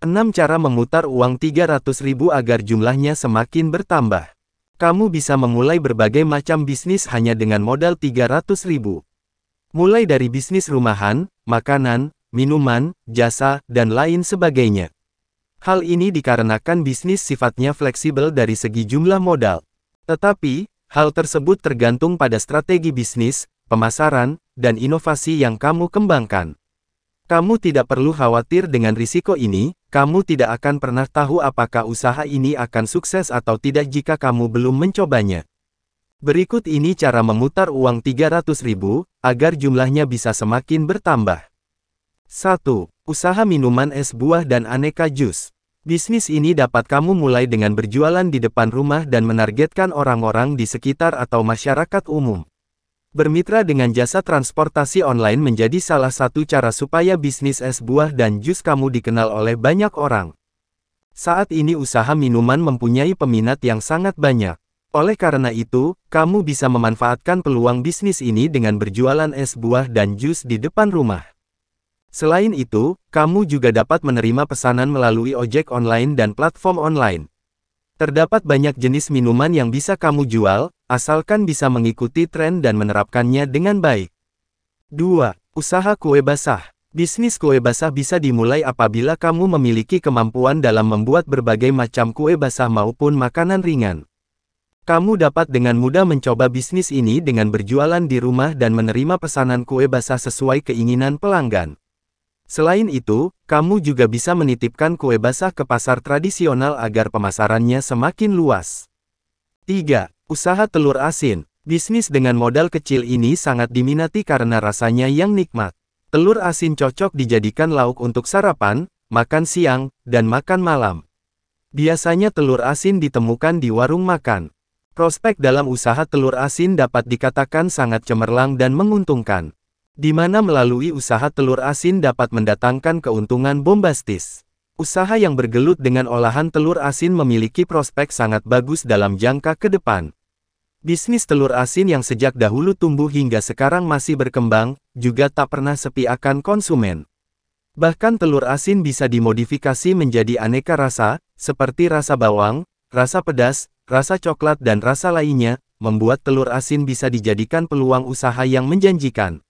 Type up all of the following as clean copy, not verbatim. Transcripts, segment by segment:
6 cara memutar uang 300.000 agar jumlahnya semakin bertambah. Kamu bisa memulai berbagai macam bisnis hanya dengan modal 300.000. Mulai dari bisnis rumahan, makanan, minuman, jasa, dan lain sebagainya. Hal ini dikarenakan bisnis sifatnya fleksibel dari segi jumlah modal. Tetapi, hal tersebut tergantung pada strategi bisnis, pemasaran, dan inovasi yang kamu kembangkan. Kamu tidak perlu khawatir dengan risiko ini, kamu tidak akan pernah tahu apakah usaha ini akan sukses atau tidak jika kamu belum mencobanya. Berikut ini cara memutar uang 300.000, agar jumlahnya bisa semakin bertambah. 1. Usaha minuman es buah dan aneka jus. Bisnis ini dapat kamu mulai dengan berjualan di depan rumah dan menargetkan orang-orang di sekitar atau masyarakat umum. Bermitra dengan jasa transportasi online menjadi salah satu cara supaya bisnis es buah dan jus kamu dikenal oleh banyak orang. Saat ini usaha minuman mempunyai peminat yang sangat banyak. Oleh karena itu, kamu bisa memanfaatkan peluang bisnis ini dengan berjualan es buah dan jus di depan rumah. Selain itu, kamu juga dapat menerima pesanan melalui ojek online dan platform online. Terdapat banyak jenis minuman yang bisa kamu jual, asalkan bisa mengikuti tren dan menerapkannya dengan baik. 2. Usaha kue basah. Bisnis kue basah bisa dimulai apabila kamu memiliki kemampuan dalam membuat berbagai macam kue basah maupun makanan ringan. Kamu dapat dengan mudah mencoba bisnis ini dengan berjualan di rumah dan menerima pesanan kue basah sesuai keinginan pelanggan. Selain itu, kamu juga bisa menitipkan kue basah ke pasar tradisional agar pemasarannya semakin luas. 3. Usaha telur asin. Bisnis dengan modal kecil ini sangat diminati karena rasanya yang nikmat. Telur asin cocok dijadikan lauk untuk sarapan, makan siang, dan makan malam. Biasanya telur asin ditemukan di warung makan. Prospek dalam usaha telur asin dapat dikatakan sangat cemerlang dan menguntungkan, di mana melalui usaha telur asin dapat mendatangkan keuntungan bombastis. Usaha yang bergelut dengan olahan telur asin memiliki prospek sangat bagus dalam jangka ke depan. Bisnis telur asin yang sejak dahulu tumbuh hingga sekarang masih berkembang, juga tak pernah sepi akan konsumen. Bahkan telur asin bisa dimodifikasi menjadi aneka rasa, seperti rasa bawang, rasa pedas, rasa coklat dan rasa lainnya, membuat telur asin bisa dijadikan peluang usaha yang menjanjikan.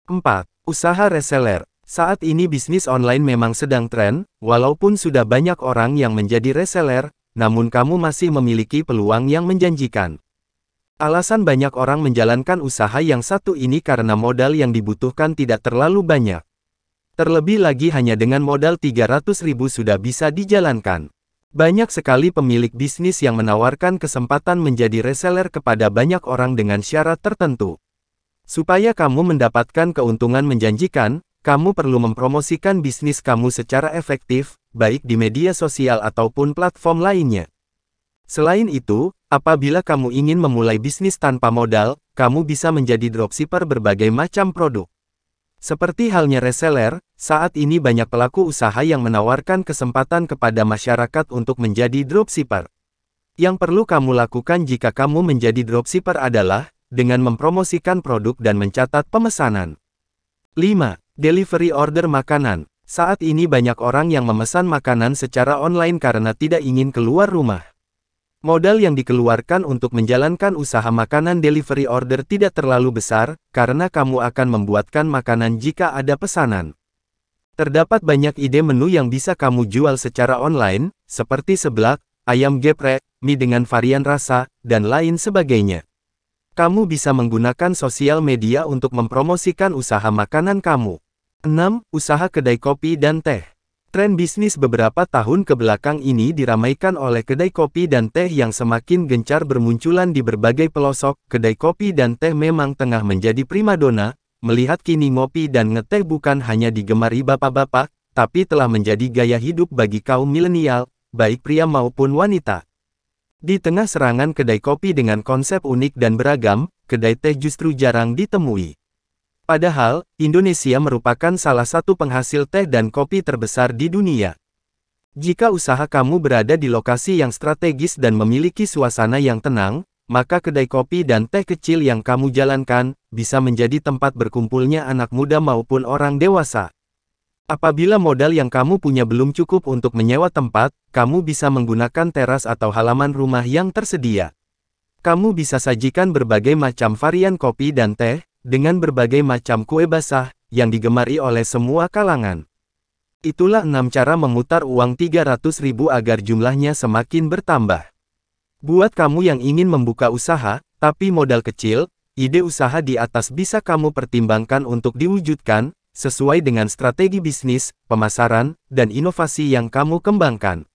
4. Usaha reseller. Saat ini bisnis online memang sedang tren, walaupun sudah banyak orang yang menjadi reseller, namun kamu masih memiliki peluang yang menjanjikan. Alasan banyak orang menjalankan usaha yang satu ini karena modal yang dibutuhkan tidak terlalu banyak. Terlebih lagi hanya dengan modal 300.000 sudah bisa dijalankan. Banyak sekali pemilik bisnis yang menawarkan kesempatan menjadi reseller kepada banyak orang dengan syarat tertentu. Supaya kamu mendapatkan keuntungan menjanjikan, kamu perlu mempromosikan bisnis kamu secara efektif, baik di media sosial ataupun platform lainnya. Selain itu, apabila kamu ingin memulai bisnis tanpa modal, kamu bisa menjadi dropshipper berbagai macam produk. Seperti halnya reseller, saat ini banyak pelaku usaha yang menawarkan kesempatan kepada masyarakat untuk menjadi dropshipper. Yang perlu kamu lakukan jika kamu menjadi dropshipper adalah dengan mempromosikan produk dan mencatat pemesanan. 5. Delivery order makanan. Saat ini banyak orang yang memesan makanan secara online karena tidak ingin keluar rumah. Modal yang dikeluarkan untuk menjalankan usaha makanan delivery order tidak terlalu besar, karena kamu akan membuatkan makanan jika ada pesanan. Terdapat banyak ide menu yang bisa kamu jual secara online, seperti seblak, ayam geprek, mie dengan varian rasa, dan lain sebagainya. Kamu bisa menggunakan sosial media untuk mempromosikan usaha makanan kamu. 6. Usaha kedai kopi dan teh. Tren bisnis beberapa tahun ke belakang ini diramaikan oleh kedai kopi dan teh yang semakin gencar bermunculan di berbagai pelosok. Kedai kopi dan teh memang tengah menjadi primadona, melihat kini ngopi dan ngeteh bukan hanya digemari bapak-bapak, tapi telah menjadi gaya hidup bagi kaum milenial, baik pria maupun wanita. Di tengah serangan kedai kopi dengan konsep unik dan beragam, kedai teh justru jarang ditemui. Padahal, Indonesia merupakan salah satu penghasil teh dan kopi terbesar di dunia. Jika usaha kamu berada di lokasi yang strategis dan memiliki suasana yang tenang, maka kedai kopi dan teh kecil yang kamu jalankan bisa menjadi tempat berkumpulnya anak muda maupun orang dewasa. Apabila modal yang kamu punya belum cukup untuk menyewa tempat, kamu bisa menggunakan teras atau halaman rumah yang tersedia. Kamu bisa sajikan berbagai macam varian kopi dan teh, dengan berbagai macam kue basah, yang digemari oleh semua kalangan. Itulah 6 cara memutar uang 300.000 agar jumlahnya semakin bertambah. Buat kamu yang ingin membuka usaha, tapi modal kecil, ide usaha di atas bisa kamu pertimbangkan untuk diwujudkan, sesuai dengan strategi bisnis, pemasaran, dan inovasi yang kamu kembangkan.